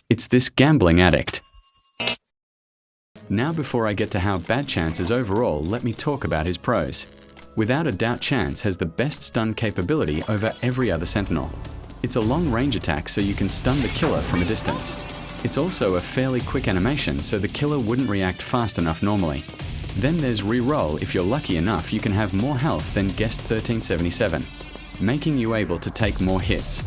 It's this gambling addict. Now before I get to how bad Chance is overall, let me talk about his pros. Without a doubt, Chance has the best stun capability over every other Sentinel. It's a long-range attack, so you can stun the killer from a distance. It's also a fairly quick animation, so the killer wouldn't react fast enough normally. Then there's reroll. If you're lucky enough, you can have more health than Guest 1377, making you able to take more hits.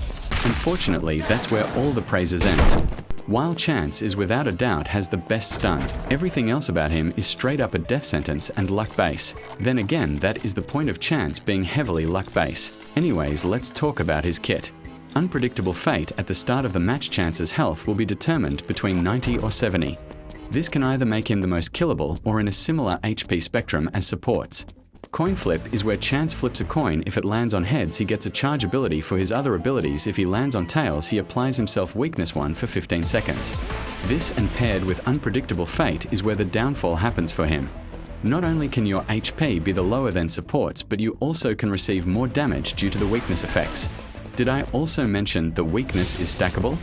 Unfortunately, that's where all the praises end. While Chance is without a doubt has the best stun, everything else about him is straight up a death sentence and luck base. Then again, that is the point of Chance being heavily luck base. Anyways, let's talk about his kit. Unpredictable fate. At the start of the match, Chance's health will be determined between 90 or 70. This can either make him the most killable or in a similar HP spectrum as supports. Coin flip is where Chance flips a coin. If it lands on heads, he gets a charge ability for his other abilities. If he lands on tails, he applies himself weakness 1 for 15 seconds. This, and paired with unpredictable fate, is where the downfall happens for him. Not only can your HP be the lower than supports, but you also can receive more damage due to the weakness effects. Did I also mention the weakness is stackable?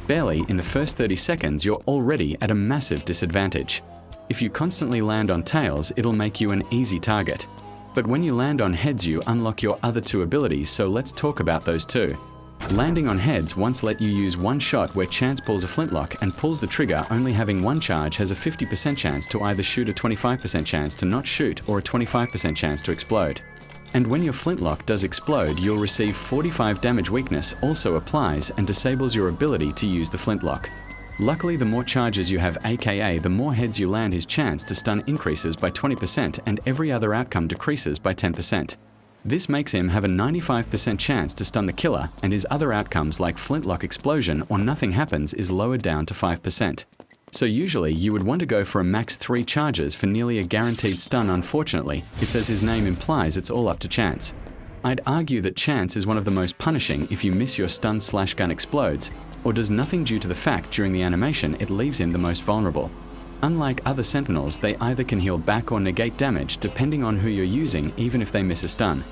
Barely. In the first 30 seconds, you're already at a massive disadvantage. If you constantly land on tails, it'll make you an easy target. But when you land on heads, you unlock your other two abilities, so let's talk about those two. Landing on heads once let you use one shot where Chance pulls a flintlock and pulls the trigger. Only having one charge has a 50% chance to either shoot, a 25% chance to not shoot, or a 25% chance to explode. And when your flintlock does explode, you'll receive 45 damage. Weakness also applies and disables your ability to use the flintlock. Luckily, the more charges you have, aka the more heads you land, his chance to stun increases by 20% and every other outcome decreases by 10%. This makes him have a 95% chance to stun the killer, and his other outcomes like flintlock explosion or nothing happens is lowered down to 5%. So usually you would want to go for a max 3 charges for nearly a guaranteed stun. Unfortunately, it's as his name implies, it's all up to Chance. I'd argue that Chance is one of the most punishing if you miss your stun/gun explodes, or does nothing due to the fact during the animation it leaves him the most vulnerable. Unlike other Sentinels, they either can heal back or negate damage depending on who you're using, even if they miss a stun.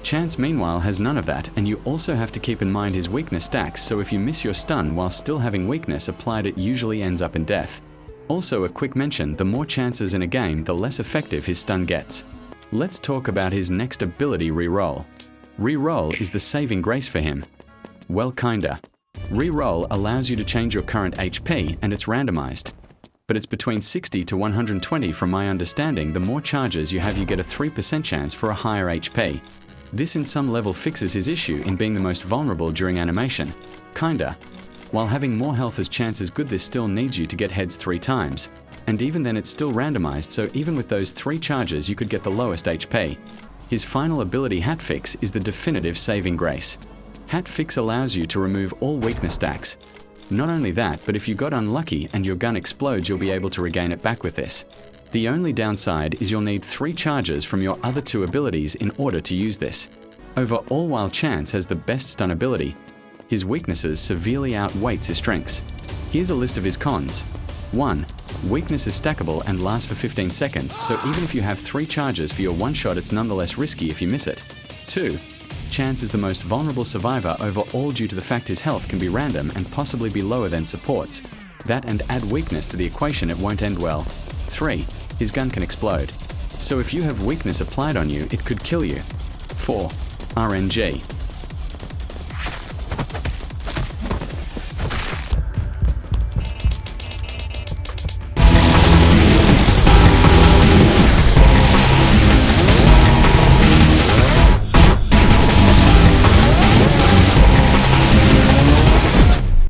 Chance meanwhile has none of that, and you also have to keep in mind his weakness stacks, so if you miss your stun while still having weakness applied, it usually ends up in death. Also, a quick mention, the more chances in a game, the less effective his stun gets. Let's talk about his next ability, reroll. Reroll is the saving grace for him. Well, kinda. Reroll allows you to change your current HP, and it's randomized. But it's between 60 to 120 from my understanding. The more charges you have, you get a 3% chance for a higher HP. This in some level fixes his issue in being the most vulnerable during animation. Kinda. While having more health as Chance is good, this still needs you to get heads 3 times. And even then it's still randomized, so even with those 3 charges you could get the lowest HP. His final ability, Hat Fix, is the definitive saving grace. Hat Fix allows you to remove all weakness stacks. Not only that, but if you got unlucky and your gun explodes, you'll be able to regain it back with this. The only downside is you'll need 3 charges from your other 2 abilities in order to use this. Overall, while Chance has the best stun ability, his weaknesses severely outweighs his strengths. Here's a list of his cons. 1. Weakness is stackable and lasts for 15 seconds, so even if you have 3 charges for your one shot, it's nonetheless risky if you miss it. 2. Chance is the most vulnerable survivor overall due to the fact his health can be random and possibly be lower than supports. That, and add weakness to the equation, it won't end well. 3. His gun can explode. So if you have weakness applied on you, it could kill you. 4. RNG.